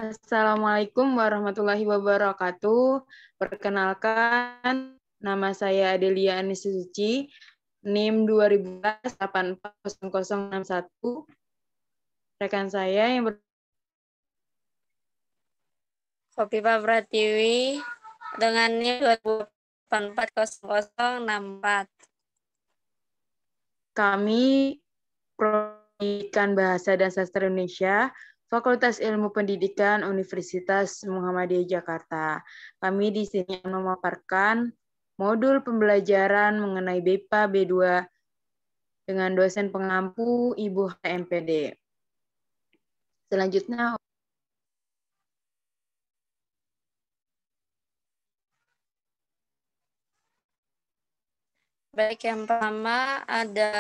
Assalamualaikum warahmatullahi wabarakatuh. Perkenalkan, nama saya Adelia Anisuci, NIM 2018-840061. Rekan saya yang Kopipa Pratiwi dengan NIM 20840064. Kami Pendidikan Bahasa dan Sastra Indonesia, Fakultas Ilmu Pendidikan Universitas Muhammadiyah Jakarta. Kami di sini memaparkan modul pembelajaran mengenai BEPA B2 dengan dosen pengampu Ibu HMPD. Selanjutnya, baik, yang pertama ada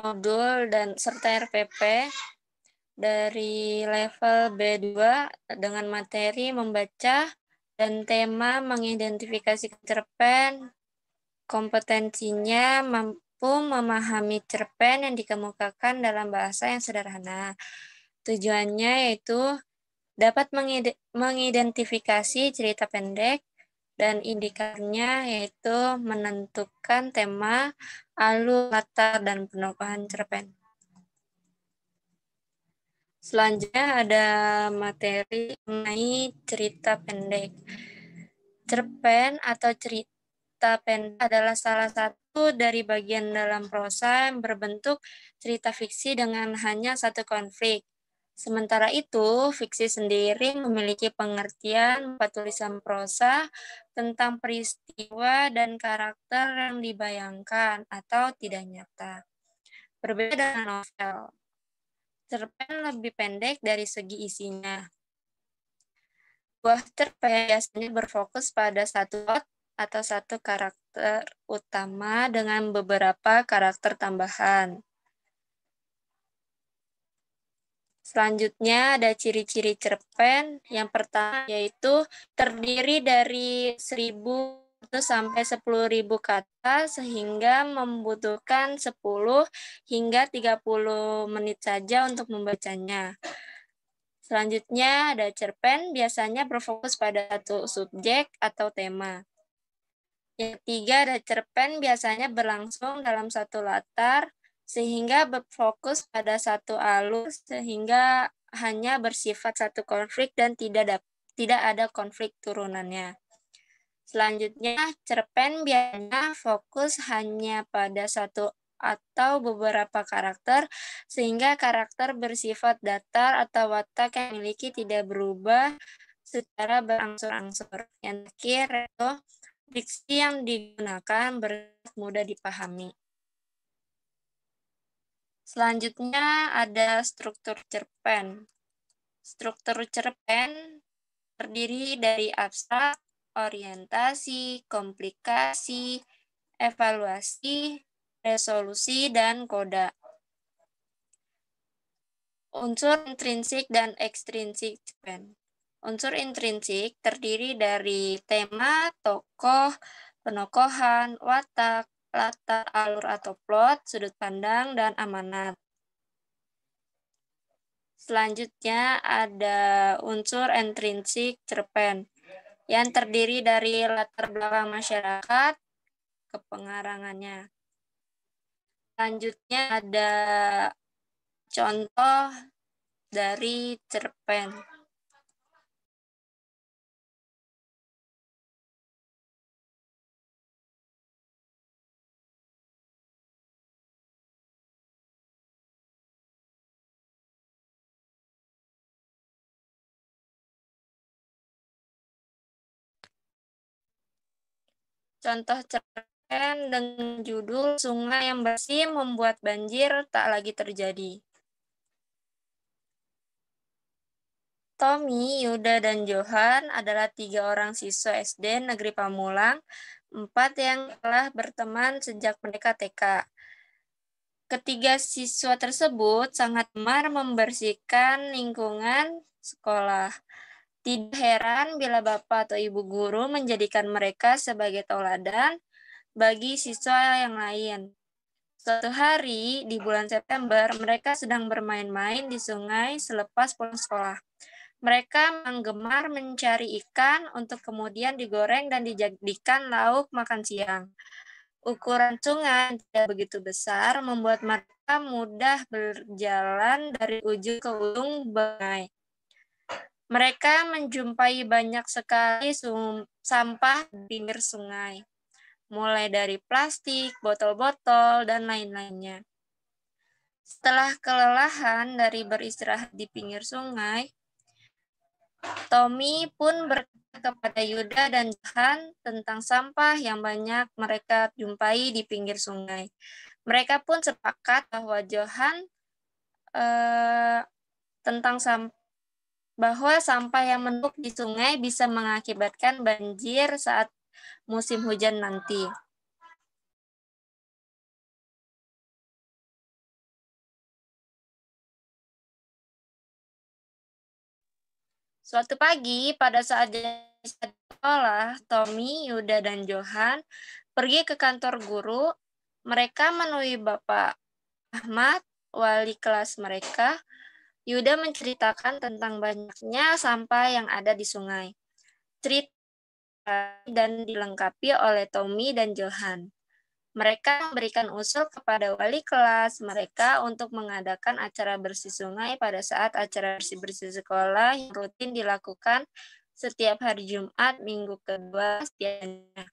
modul dan serta RPP dari level B2 dengan materi membaca dan tema mengidentifikasi cerpen. Kompetensinya mampu memahami cerpen yang dikemukakan dalam bahasa yang sederhana. Tujuannya yaitu dapat mengidentifikasi cerita pendek dan indikatornya yaitu menentukan tema, alur, latar, dan penokohan cerpen. Selanjutnya ada materi mengenai cerita pendek. Cerpen atau cerita pendek adalah salah satu dari bagian dalam prosa yang berbentuk cerita fiksi dengan hanya satu konflik. Sementara itu, fiksi sendiri memiliki pengertian tulisan prosa tentang peristiwa dan karakter yang dibayangkan atau tidak nyata. Berbeda dengan novel, cerpen lebih pendek dari segi isinya. Buah cerpen biasanya berfokus pada satu plot atau satu karakter utama dengan beberapa karakter tambahan. Selanjutnya ada ciri-ciri cerpen. Yang pertama yaitu terdiri dari 1.000 sampai 10.000 kata sehingga membutuhkan 10 hingga 30 menit saja untuk membacanya. Selanjutnya ada cerpen biasanya berfokus pada satu subjek atau tema. Yang ketiga ada cerpen biasanya berlangsung dalam satu latar sehingga berfokus pada satu alur sehingga hanya bersifat satu konflik dan tidak ada konflik turunannya. Selanjutnya, cerpen biasanya fokus hanya pada satu atau beberapa karakter sehingga karakter bersifat datar atau watak yang memiliki tidak berubah secara berangsur-angsur. Yang terakhir itu diksi yang digunakan mudah dipahami. Selanjutnya ada struktur cerpen. Struktur cerpen terdiri dari abstrak, orientasi, komplikasi, evaluasi, resolusi, dan koda. Unsur intrinsik dan ekstrinsik cerpen. Unsur intrinsik terdiri dari tema, tokoh, penokohan, watak, latar, alur atau plot, sudut pandang, dan amanat. Selanjutnya ada unsur intrinsik cerpen yang terdiri dari latar belakang masyarakat, kepengarangannya. Selanjutnya ada contoh dari cerpen. Contoh cerpen dengan judul Sungai yang Bersih Membuat Banjir Tak Lagi Terjadi. Tommy, Yuda, dan Johan adalah 3 orang siswa SD Negeri Pamulang, 4 yang telah berteman sejak mereka TK. Ketiga siswa tersebut sangat gemar membersihkan lingkungan sekolah. Tidak heran bila bapak atau ibu guru menjadikan mereka sebagai tauladan bagi siswa yang lain. Suatu hari di bulan September, mereka sedang bermain-main di sungai selepas pulang sekolah. Mereka menggemar mencari ikan untuk kemudian digoreng dan dijadikan lauk makan siang. Ukuran sungai yang tidak begitu besar membuat mereka mudah berjalan dari ujung ke ujung sungai. Mereka menjumpai banyak sekali sampah di pinggir sungai, mulai dari plastik, botol-botol, dan lain-lainnya. Setelah kelelahan dari beristirahat di pinggir sungai, Tommy pun berkata kepada Yuda dan Johan tentang sampah yang banyak mereka jumpai di pinggir sungai. Mereka pun sepakat bahwa Johan bahwa sampah yang menumpuk di sungai bisa mengakibatkan banjir saat musim hujan nanti. Suatu pagi, pada saat sekolah, Tommy, Yuda, dan Johan pergi ke kantor guru. Mereka menemui Bapak Ahmad, wali kelas mereka. Yuda menceritakan tentang banyaknya sampah yang ada di sungai. Cerita dan dilengkapi oleh Tommy dan Johan. Mereka memberikan usul kepada wali kelas mereka untuk mengadakan acara bersih sungai pada saat acara bersih-bersih sekolah yang rutin dilakukan setiap hari Jumat minggu kedua setiapnya.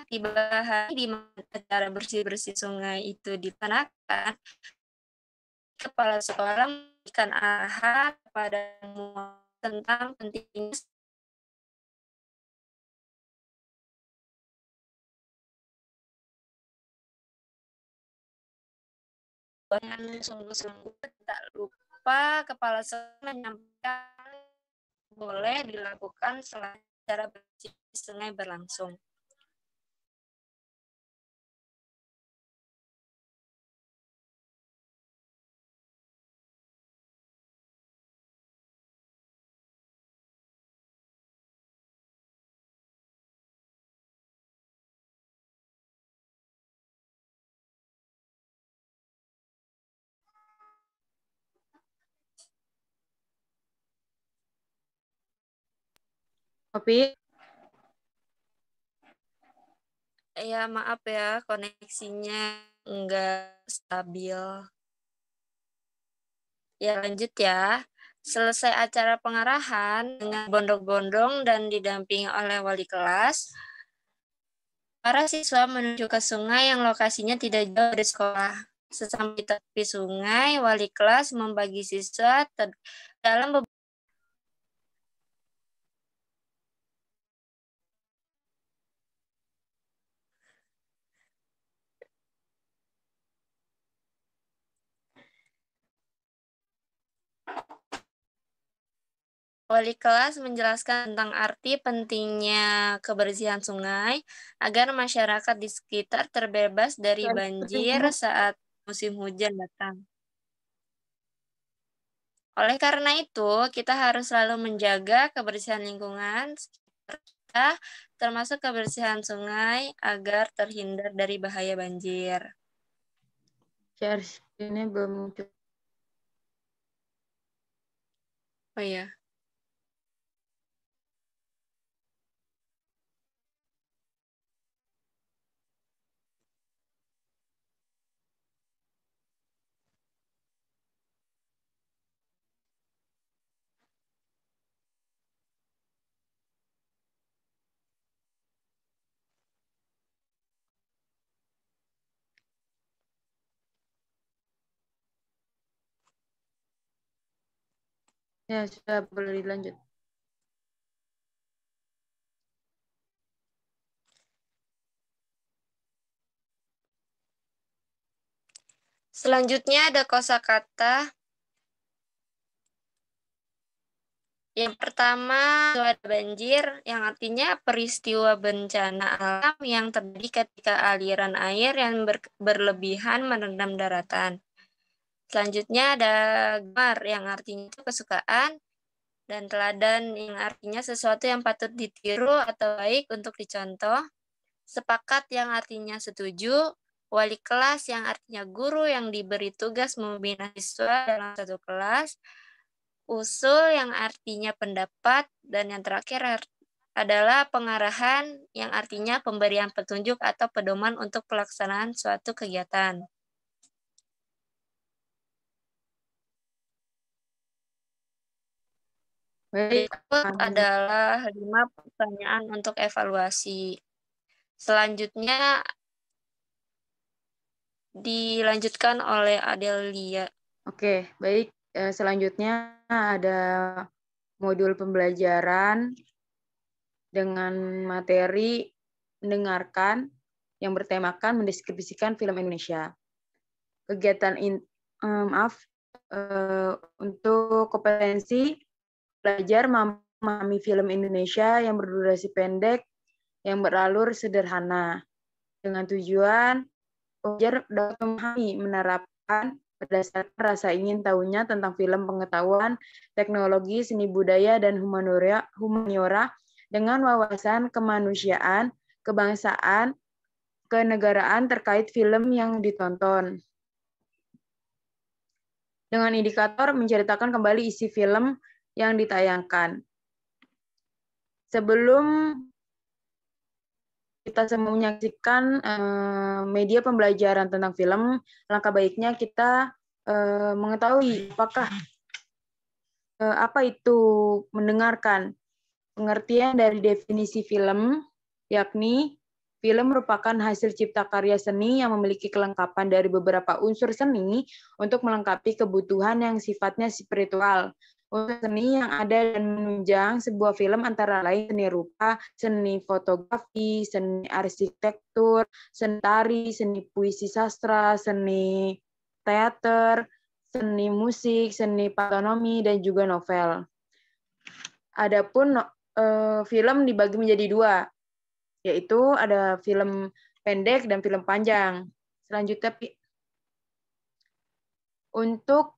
Tiba hari di mana acara bersih-bersih sungai itu dilaksanakan, kepala sekolah memberikan arahan kepada semua tentang pentingnya dengan sungguh-sungguh. Tak lupa kepala sekolah menyampaikan boleh dilakukan setelah acara bersih sungai berlangsung. Opi, Ya maaf ya, koneksinya enggak stabil. Ya lanjut ya. Selesai acara pengarahan dengan bondong-bondong dan didampingi oleh wali kelas, para siswa menuju ke sungai yang lokasinya tidak jauh dari sekolah. Sesampai tepi sungai, wali kelas membagi siswa dalam beberapa Wali kelas menjelaskan tentang arti pentingnya kebersihan sungai agar masyarakat di sekitar terbebas dari banjir saat musim hujan datang. Oleh karena itu, kita harus selalu menjaga kebersihan lingkungan sekitar kita, termasuk kebersihan sungai, agar terhindar dari bahaya banjir. share ini belum muncul. Oh iya. Ya, sudah boleh dilanjut. Selanjutnya ada kosakata. Yang pertama, ada banjir, yang artinya peristiwa bencana alam yang terjadi ketika aliran air yang berlebihan merendam daratan. Selanjutnya ada gemar, yang artinya itu kesukaan, dan teladan, yang artinya sesuatu yang patut ditiru atau baik untuk dicontoh. sepakat yang artinya setuju, wali kelas yang artinya guru yang diberi tugas membina siswa dalam satu kelas, usul yang artinya pendapat, dan yang terakhir adalah pengarahan yang artinya pemberian petunjuk atau pedoman untuk pelaksanaan suatu kegiatan. Baik. Berikut adalah 5 pertanyaan untuk evaluasi. Selanjutnya dilanjutkan oleh Adelia. Oke, baik. Selanjutnya ada modul pembelajaran dengan materi mendengarkan yang bertemakan mendeskripsikan film Indonesia. Kegiatan untuk kompetensi belajar memahami film Indonesia yang berdurasi pendek, yang beralur sederhana, dengan tujuan belajar dapat memahami, menerapkan berdasarkan rasa ingin tahunya tentang film pengetahuan, teknologi, seni budaya, dan humaniora dengan wawasan kemanusiaan, kebangsaan, kenegaraan terkait film yang ditonton. Dengan indikator menceritakan kembali isi film yang ditayangkan. Sebelum kita semua menyaksikan media pembelajaran tentang film, langkah baiknya kita mengetahui apa itu mendengarkan. Pengertian dari definisi film, yakni film merupakan hasil cipta karya seni yang memiliki kelengkapan dari beberapa unsur seni untuk melengkapi kebutuhan yang sifatnya spiritual. Unsur seni yang ada dan menunjang sebuah film antara lain seni rupa, seni fotografi, seni arsitektur, seni tari, seni puisi sastra, seni teater, seni musik, seni pantomimi, dan juga novel. Adapun film dibagi menjadi dua, yaitu ada film pendek dan film panjang. Selanjutnya, untuk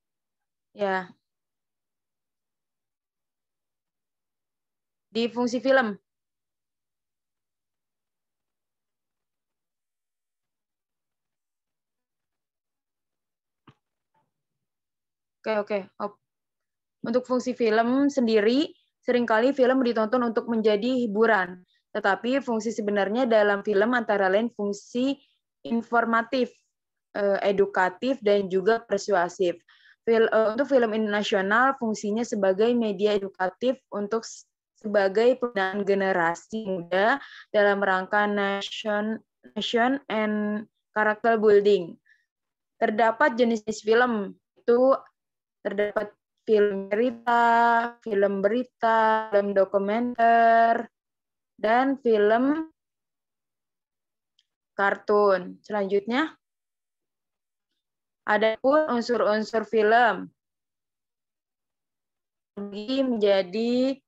di fungsi film. Oke. Untuk fungsi film sendiri, seringkali film ditonton untuk menjadi hiburan. Tetapi fungsi sebenarnya dalam film antara lain fungsi informatif, edukatif, dan juga persuasif. Untuk film nasional, fungsinya sebagai media edukatif untuk sebagai pembinaan generasi muda dalam rangka nation and character building. Terdapat jenis-jenis film, itu terdapat film berita, film dokumenter, dan film kartun. Selanjutnya, adapun unsur-unsur film menjadi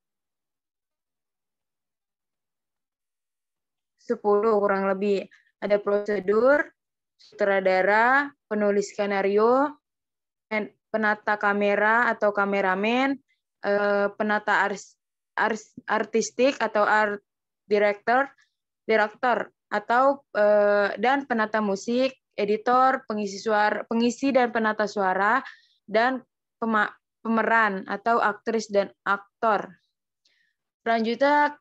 10 kurang lebih. Ada prosedur, sutradara, penulis skenario, penata kamera atau kameramen, penata artistik atau art director atau dan penata musik, editor, pengisi dan penata suara, dan pemeran atau aktris dan aktor. Selanjutnya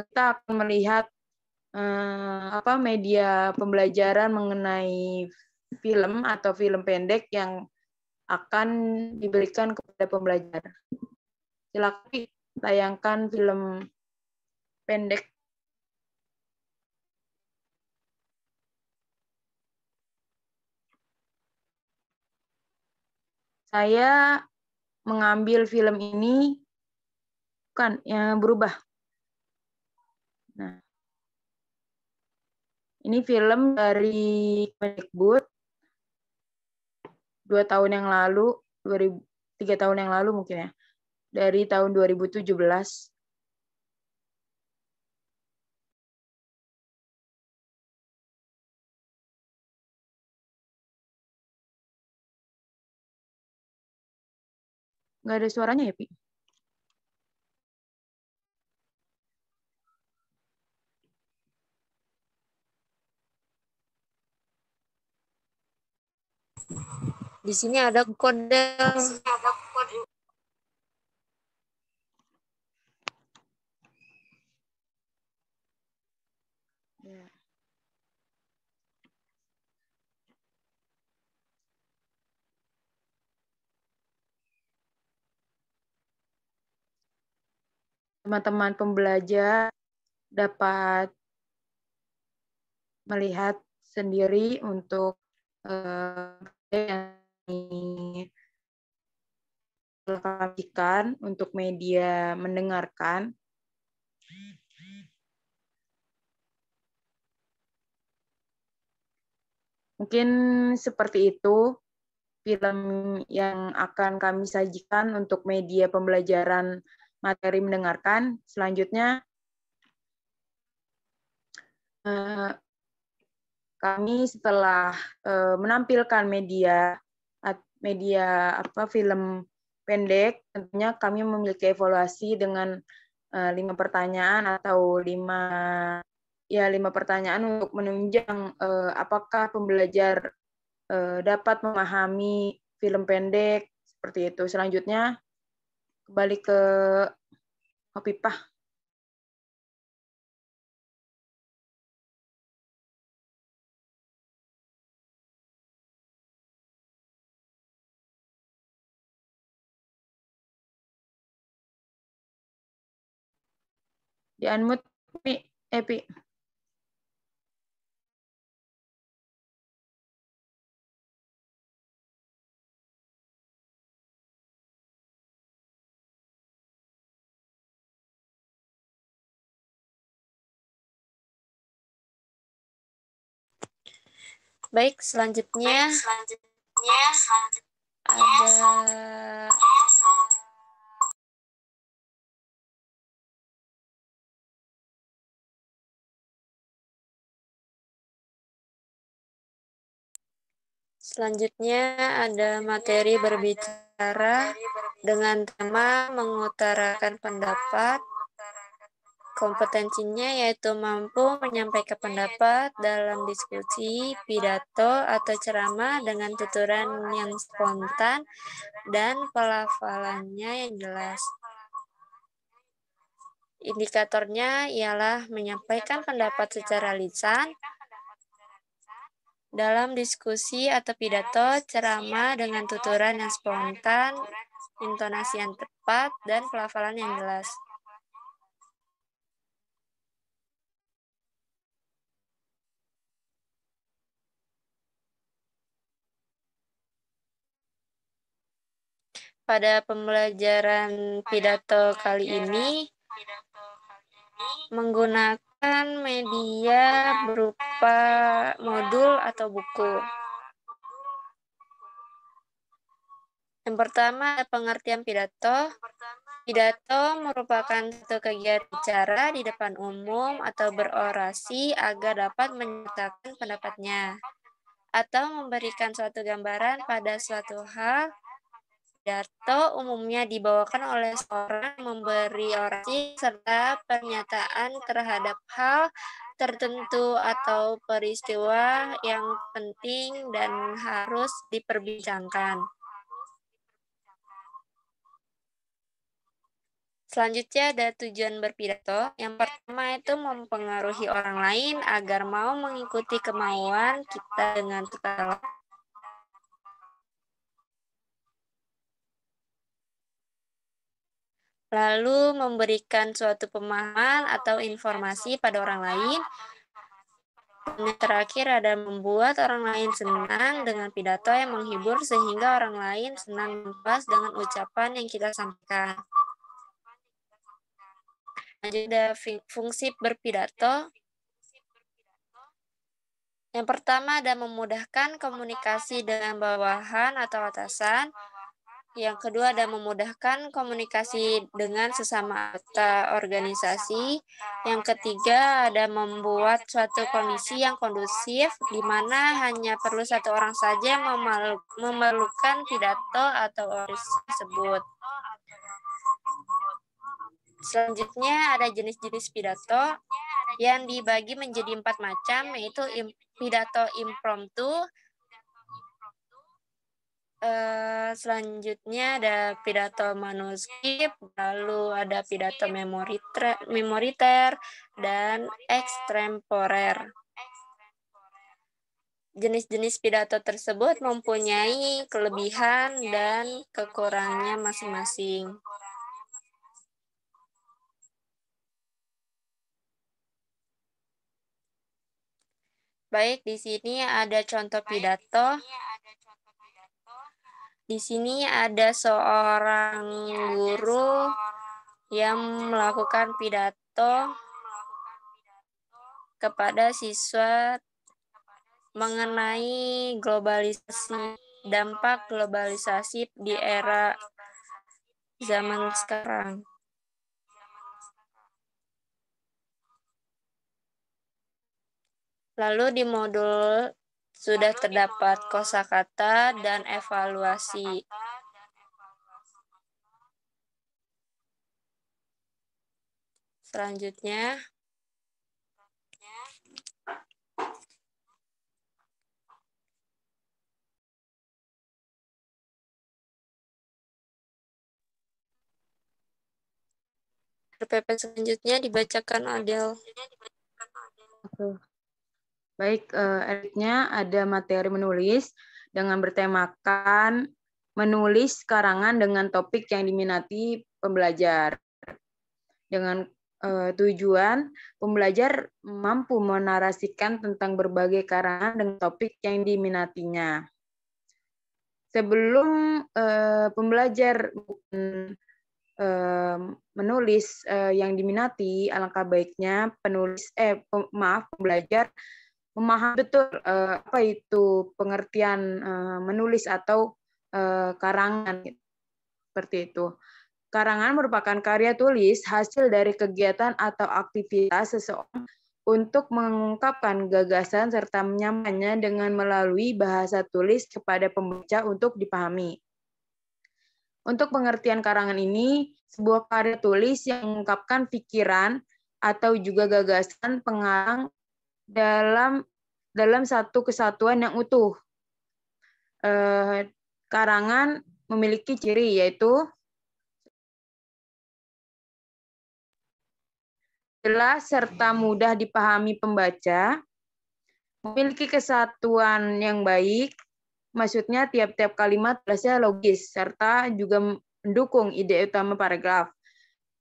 kita akan melihat media pembelajaran mengenai film atau film pendek yang akan diberikan kepada pembelajar. Silakan tayangkan film pendek. Saya mengambil film ini berubah. Nah, ini film dari Kemendikbud 3 tahun yang lalu mungkin ya, dari tahun 2017. Nggak ada suaranya ya, Pi? Di sini ada kode. Ya. Teman-teman pembelajar dapat melihat sendiri untuk yang diklasifikasikan untuk media mendengarkan. Mungkin seperti itu film yang akan kami sajikan untuk media pembelajaran materi mendengarkan. Selanjutnya, kami setelah menampilkan media film pendek, tentunya kami memiliki evaluasi dengan 5 pertanyaan atau 5 pertanyaan untuk menunjang apakah pembelajar dapat memahami film pendek seperti itu. Selanjutnya kembali ke Hopipah. Di unmute, Epi. Baik, selanjutnya ada materi berbicara dengan tema mengutarakan pendapat. Kompetensinya yaitu mampu menyampaikan pendapat dalam diskusi, pidato, atau ceramah dengan tuturan yang spontan dan pelafalannya yang jelas. Indikatornya ialah menyampaikan pendapat secara lisan, dalam diskusi atau pidato, ceramah dengan tuturan yang spontan, intonasi yang tepat, dan pelafalan yang jelas. Pada pembelajaran pidato kali ini, menggunakan media berupa modul atau buku. Yang pertama, pengertian pidato. Pidato merupakan satu kegiatan bicara di depan umum atau berorasi agar dapat menyatakan pendapatnya atau memberikan suatu gambaran pada suatu hal. Pidato umumnya dibawakan oleh seorang yang memberi orasi serta pernyataan terhadap hal tertentu atau peristiwa yang penting dan harus diperbincangkan. Selanjutnya ada tujuan berpidato. Yang pertama itu mempengaruhi orang lain agar mau mengikuti kemauan kita dengan sukarela. Lalu memberikan suatu pemahaman atau informasi pada orang lain. Dan yang terakhir ada membuat orang lain senang dengan pidato yang menghibur sehingga orang lain senang puas dengan ucapan yang kita sampaikan. Lanjut ada fungsi berpidato. Yang pertama ada memudahkan komunikasi dengan bawahan atau atasan. Yang kedua ada memudahkan komunikasi dengan sesama anggota organisasi. Yang ketiga ada membuat suatu kondisi yang kondusif di mana hanya perlu satu orang saja memerlukan pidato atau orasi tersebut. Selanjutnya ada jenis-jenis pidato yang dibagi menjadi 4 macam, yaitu pidato impromptu, Selanjutnya ada pidato manuskrip, lalu ada pidato memoriter, dan extemporer. Jenis-jenis pidato tersebut mempunyai kelebihan dan kekurangannya masing-masing. Baik, di sini ada contoh pidato. Di sini ada seorang guru yang melakukan pidato kepada siswa mengenai globalisasi, dampak globalisasi di era zaman sekarang. Lalu di modul sudah terdapat kosakata dan evaluasi. Selanjutnya, RPP selanjutnya dibacakan Adel. Baik, Eriknya ada materi menulis dengan bertemakan menulis karangan dengan topik yang diminati pembelajar. Dengan tujuan pembelajar mampu menarasikan tentang berbagai karangan dengan topik yang diminatinya. Sebelum pembelajar menulis yang diminati, alangkah baiknya pembelajar memahami betul apa itu pengertian menulis atau karangan, seperti itu. Karangan merupakan karya tulis hasil dari kegiatan atau aktivitas seseorang untuk mengungkapkan gagasan serta menyampaikannya dengan melalui bahasa tulis kepada pembaca untuk dipahami. Untuk pengertian karangan ini, sebuah karya tulis yang mengungkapkan pikiran atau juga gagasan pengarang dalam satu kesatuan yang utuh. Karangan memiliki ciri yaitu jelas serta mudah dipahami pembaca, memiliki kesatuan yang baik, maksudnya tiap-tiap kalimat jelasnya logis, serta juga mendukung ide utama paragraf.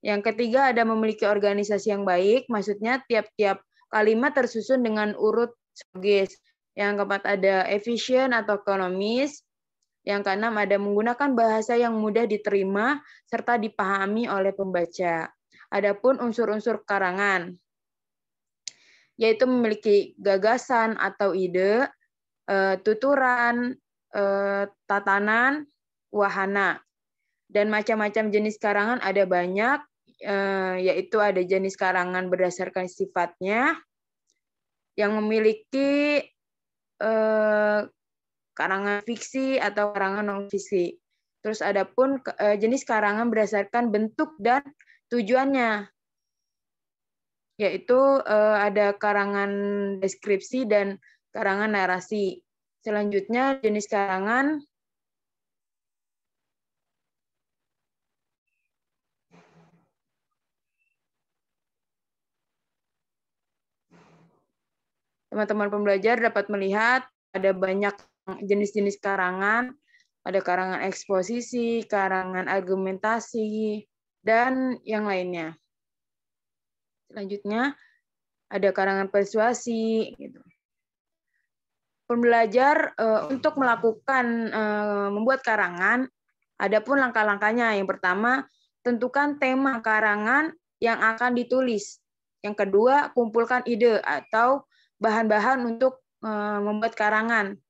Yang ketiga ada memiliki organisasi yang baik, maksudnya tiap-tiap kalimat tersusun dengan urut logis. Yang keempat ada efisien atau ekonomis. Yang keenam ada menggunakan bahasa yang mudah diterima serta dipahami oleh pembaca. Adapun unsur-unsur karangan, yaitu memiliki gagasan atau ide, tuturan, tatanan, wahana. Dan macam-macam jenis karangan ada banyak, yaitu ada jenis karangan berdasarkan sifatnya, yang memiliki karangan fiksi atau karangan non-fiksi. Terus ada pun jenis karangan berdasarkan bentuk dan tujuannya, yaitu ada karangan deskripsi dan karangan narasi. Selanjutnya jenis karangan teman-teman pembelajar dapat melihat ada banyak jenis-jenis karangan, ada karangan eksposisi, karangan argumentasi, dan yang lainnya. Selanjutnya ada karangan persuasi. Gitu. Pembelajar untuk melakukan membuat karangan, ada pun langkah-langkahnya. Yang pertama, tentukan tema karangan yang akan ditulis. Yang kedua, kumpulkan ide atau bahan-bahan untuk membuat karangan.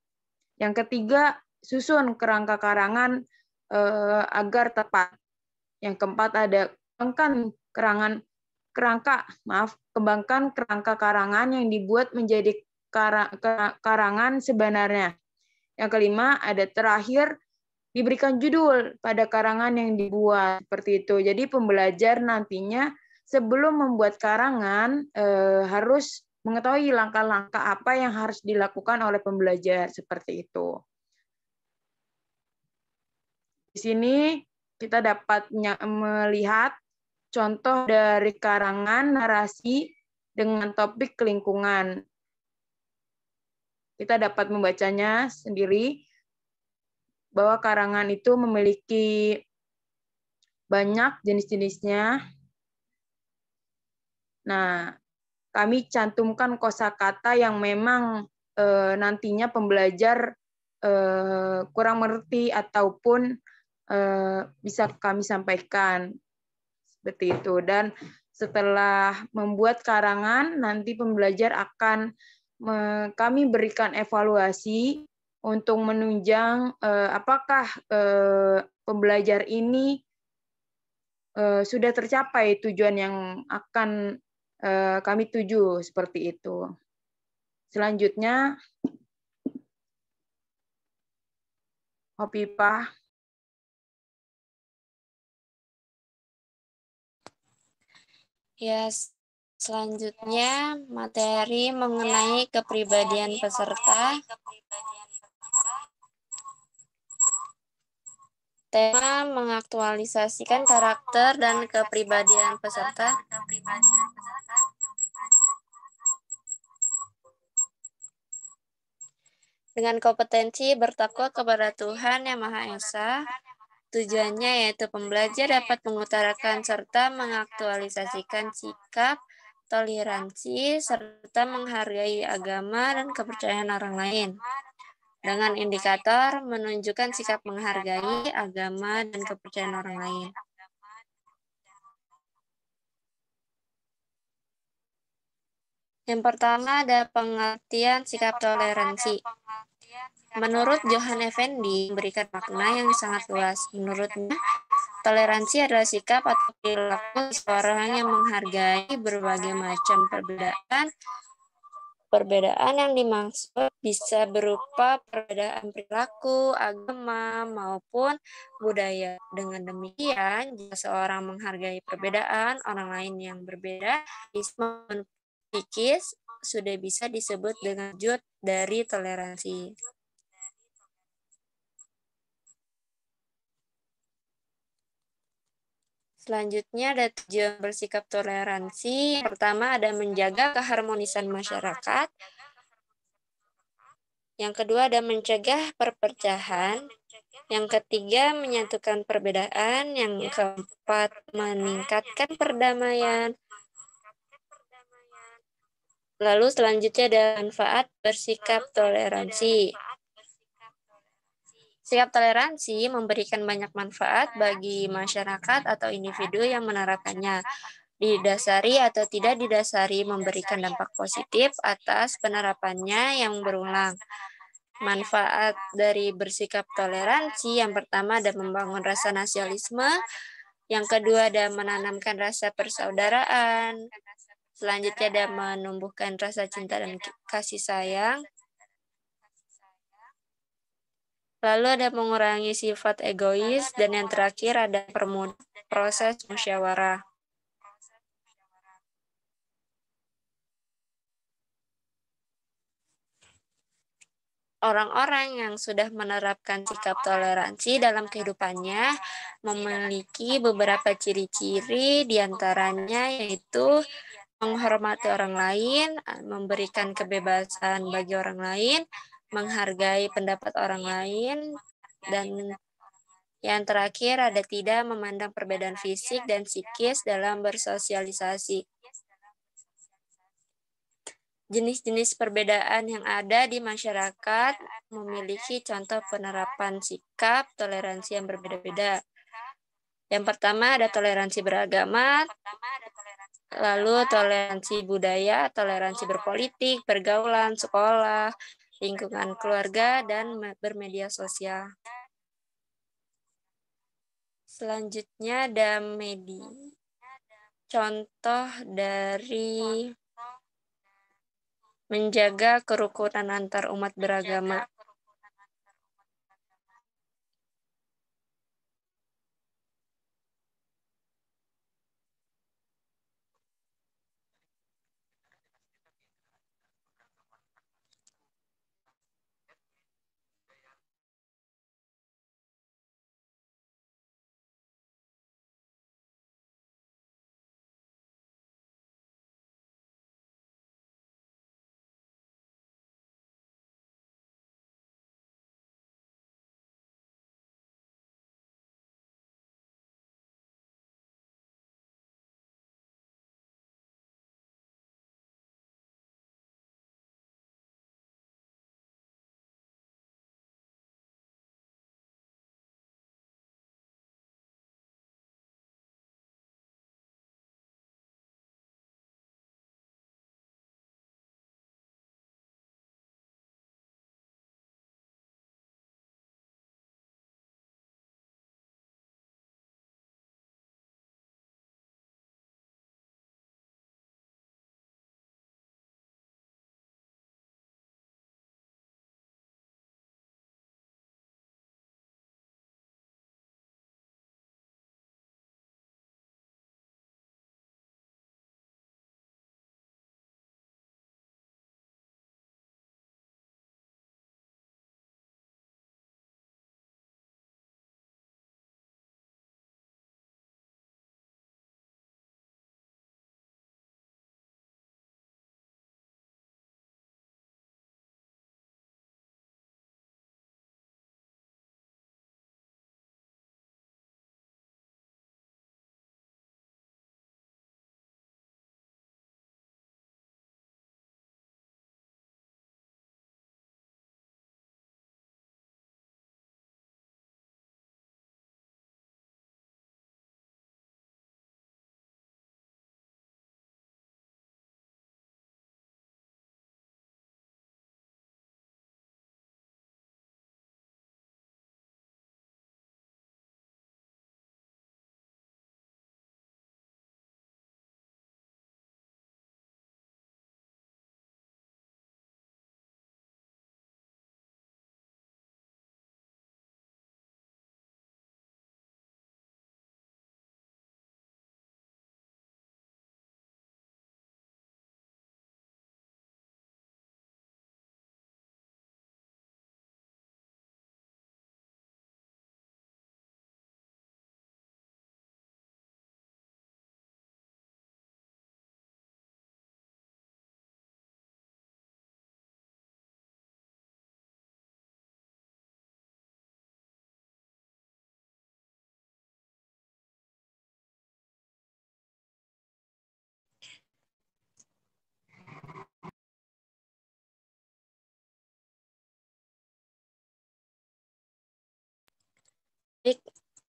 Yang ketiga, susun kerangka karangan agar tepat. Yang keempat ada kembangkan kerangka karangan yang dibuat menjadi karangan sebenarnya. Yang kelima ada terakhir diberikan judul pada karangan yang dibuat, seperti itu. Jadi pembelajar nantinya sebelum membuat karangan harus mengetahui langkah-langkah apa yang harus dilakukan oleh pembelajar, seperti itu. Di sini kita dapat melihat contoh dari karangan narasi dengan topik lingkungan. Kita dapat membacanya sendiri bahwa karangan itu memiliki banyak jenis-jenisnya. Nah, kami cantumkan kosakata yang memang nantinya pembelajar kurang mengerti ataupun bisa kami sampaikan seperti itu. Dan setelah membuat karangan, nanti pembelajar akan kami berikan evaluasi untuk menunjang apakah pembelajar ini sudah tercapai tujuan yang akan kami tuju, seperti itu. Selanjutnya, Hopipa. Ya, selanjutnya materi mengenai kepribadian peserta. Tema mengaktualisasikan karakter dan kepribadian peserta. Dengan kompetensi bertakwa kepada Tuhan Yang Maha Esa. Tujuannya yaitu pembelajar dapat mengutarakan serta mengaktualisasikan sikap, toleransi, serta menghargai agama dan kepercayaan orang lain. Dengan indikator menunjukkan sikap menghargai agama dan kepercayaan orang lain. Yang pertama ada pengertian sikap toleransi. Menurut Johan Effendi, memberikan makna yang sangat luas. Menurutnya, toleransi adalah sikap atau perilaku seseorang yang menghargai berbagai macam perbedaan. Perbedaan yang dimaksud bisa berupa perbedaan perilaku, agama, maupun budaya. Dengan demikian, jika seorang menghargai perbedaan orang lain yang berbeda, psikis sudah bisa disebut dengan wujud dari toleransi. Selanjutnya ada tujuan bersikap toleransi. Pertama ada menjaga keharmonisan masyarakat. Yang kedua ada mencegah perpecahan. Yang ketiga menyatukan perbedaan. Yang keempat meningkatkan perdamaian. Lalu selanjutnya ada manfaat bersikap toleransi. Sikap toleransi memberikan banyak manfaat bagi masyarakat atau individu yang menerapkannya. Didasari atau tidak didasari memberikan dampak positif atas penerapannya yang berulang. Manfaat dari bersikap toleransi yang pertama ada membangun rasa nasionalisme, yang kedua ada menanamkan rasa persaudaraan, selanjutnya ada menumbuhkan rasa cinta dan kasih sayang, lalu ada mengurangi sifat egois, dan yang terakhir ada permudah proses musyawarah. Orang-orang yang sudah menerapkan sikap toleransi dalam kehidupannya memiliki beberapa ciri-ciri, diantaranya yaitu menghormati orang lain, memberikan kebebasan bagi orang lain, menghargai pendapat orang lain, dan yang terakhir ada tidak memandang perbedaan fisik dan psikis dalam bersosialisasi. Jenis-jenis perbedaan yang ada di masyarakat memiliki contoh penerapan sikap toleransi yang berbeda-beda. Yang pertama ada toleransi beragama, lalu toleransi budaya, toleransi berpolitik, pergaulan, sekolah, lingkungan keluarga, dan bermedia sosial. Selanjutnya ada media. Contoh dari menjaga kerukunan antar umat beragama.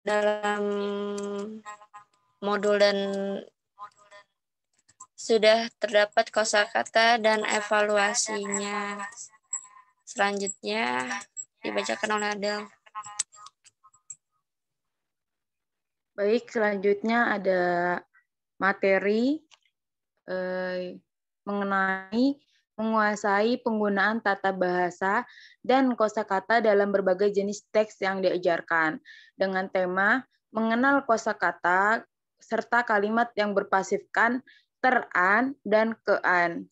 dalam modul dan sudah terdapat kosakata dan evaluasinya. Selanjutnya dibacakan oleh Adel. Baik, selanjutnya ada materi mengenai menguasai penggunaan tata bahasa dan kosakata dalam berbagai jenis teks yang diajarkan dengan tema mengenal kosakata serta kalimat yang berpasifkan ter-an dan ke-an.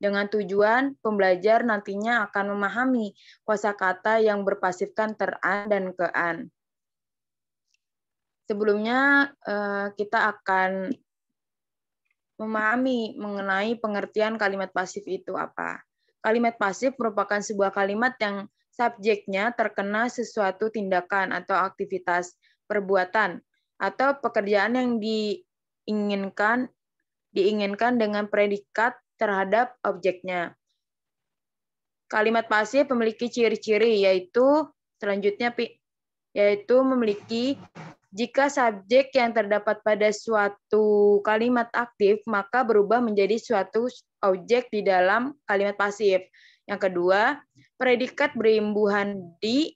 Dengan tujuan pembelajar nantinya akan memahami kosakata yang berpasifkan ter-an dan ke-an. Sebelumnya kita akan memahami mengenai pengertian kalimat pasif itu apa. Kalimat pasif merupakan sebuah kalimat yang subjeknya terkena sesuatu tindakan atau aktivitas, perbuatan, atau pekerjaan yang diinginkan dengan predikat terhadap objeknya. Kalimat pasif memiliki ciri-ciri yaitu memiliki jika subjek yang terdapat pada suatu kalimat aktif, maka berubah menjadi suatu objek di dalam kalimat pasif. Yang kedua, predikat berimbuhan di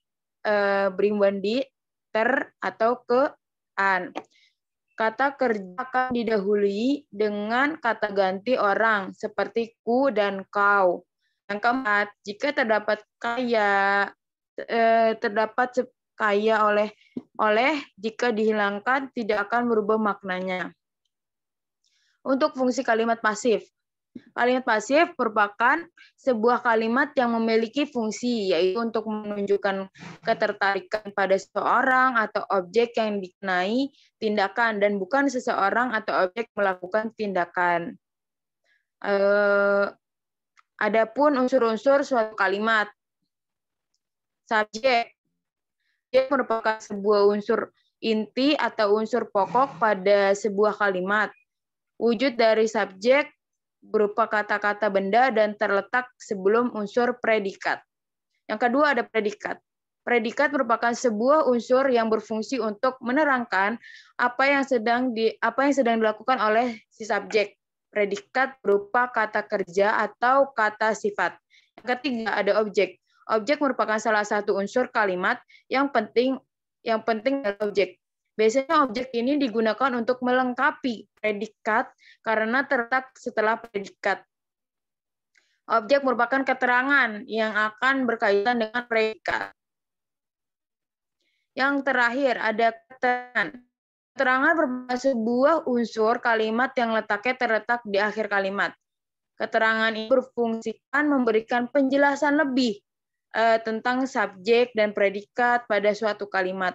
ter atau ke-an. Kata kerja akan didahului dengan kata ganti orang seperti ku dan kau. Yang keempat, jika terdapat kaya oleh jika dihilangkan tidak akan berubah maknanya. Untuk fungsi kalimat pasif. Kalimat pasif merupakan sebuah kalimat yang memiliki fungsi, yaitu untuk menunjukkan ketertarikan pada seseorang atau objek yang dikenai tindakan, dan bukan seseorang atau objek melakukan tindakan. Adapun unsur-unsur suatu kalimat. Subjek. Dia merupakan sebuah unsur inti atau unsur pokok pada sebuah kalimat. Wujud dari subjek berupa kata-kata benda dan terletak sebelum unsur predikat. Yang kedua ada predikat. Predikat merupakan sebuah unsur yang berfungsi untuk menerangkan apa yang sedang dilakukan oleh si subjek. Predikat berupa kata kerja atau kata sifat. Yang ketiga ada objek. Objek merupakan salah satu unsur kalimat yang penting dari objek. Biasanya objek ini digunakan untuk melengkapi predikat karena terletak setelah predikat. Objek merupakan keterangan yang akan berkaitan dengan predikat. Yang terakhir ada keterangan. Keterangan merupakan sebuah unsur kalimat yang letaknya terletak di akhir kalimat. Keterangan ini berfungsikan memberikan penjelasan lebih tentang subjek dan predikat pada suatu kalimat.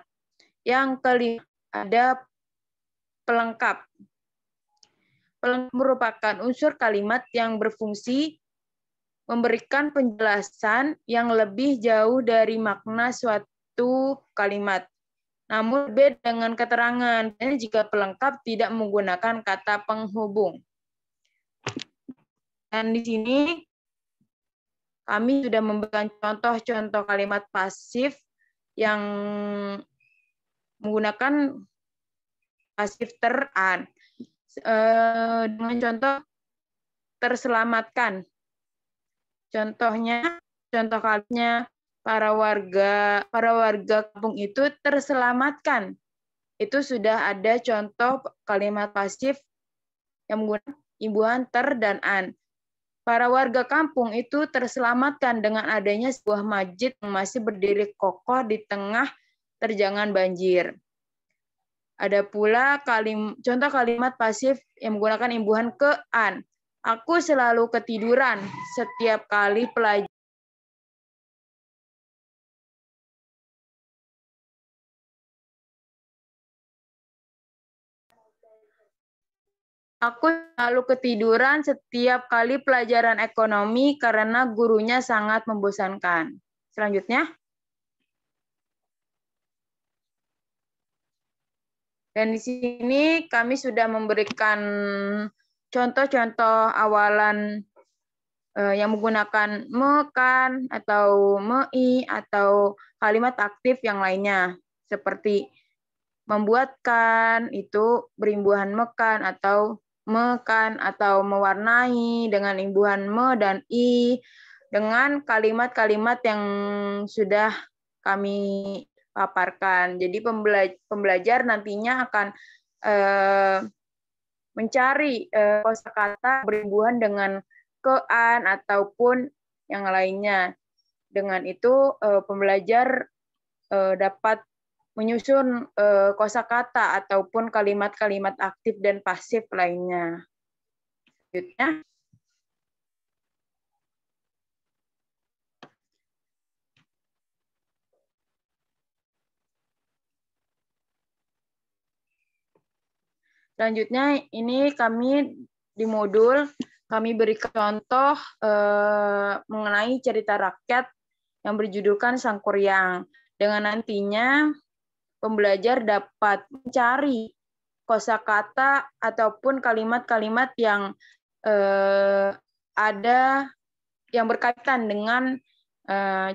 Yang kelima ada pelengkap. Pelengkap merupakan unsur kalimat yang berfungsi memberikan penjelasan yang lebih jauh dari makna suatu kalimat. Namun beda dengan keterangan, jika pelengkap tidak menggunakan kata penghubung. Dan di sini kami sudah memberikan contoh-contoh kalimat pasif yang menggunakan pasif ter-an. Dengan contoh terselamatkan. Contoh kalimatnya para warga kampung itu terselamatkan. Itu sudah ada contoh kalimat pasif yang menggunakan imbuhan ter dan an. Para warga kampung itu terselamatkan dengan adanya sebuah masjid yang masih berdiri kokoh di tengah terjangan banjir. Ada pula contoh kalimat pasif yang menggunakan imbuhan ke-an. Aku selalu ketiduran setiap kali pelajaran. Aku selalu ketiduran setiap kali pelajaran ekonomi karena gurunya sangat membosankan. Selanjutnya. Dan di sini kami sudah memberikan contoh-contoh awalan yang menggunakan me, kan, atau mei, atau kalimat aktif yang lainnya. seperti membuatkan itu berimbuhan mekan atau mewarnai dengan imbuhan me dan i dengan kalimat-kalimat yang sudah kami paparkan. Jadi pembelajar nantinya akan mencari kosakata berimbuhan dengan ke-an ataupun yang lainnya. Dengan itu pembelajar dapat menyusun kosakata ataupun kalimat-kalimat aktif dan pasif lainnya. Selanjutnya, ini kami di modul kami berikan contoh mengenai cerita rakyat yang berjudulkan Sang Kuryang. Dengan nantinya pembelajar dapat mencari kosakata ataupun kalimat-kalimat yang ada yang berkaitan dengan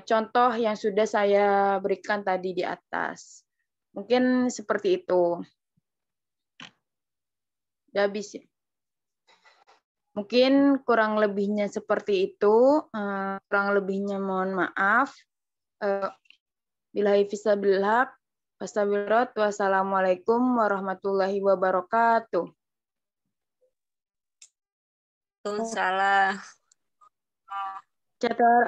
contoh yang sudah saya berikan tadi di atas. Mungkin seperti itu. Udah habis ya? Mungkin kurang lebihnya seperti itu. Kurang lebihnya mohon maaf. Billahi fisabilillah. Wassalamualaikum warahmatullahi wabarakatuh. Waalaikumsalam. Catar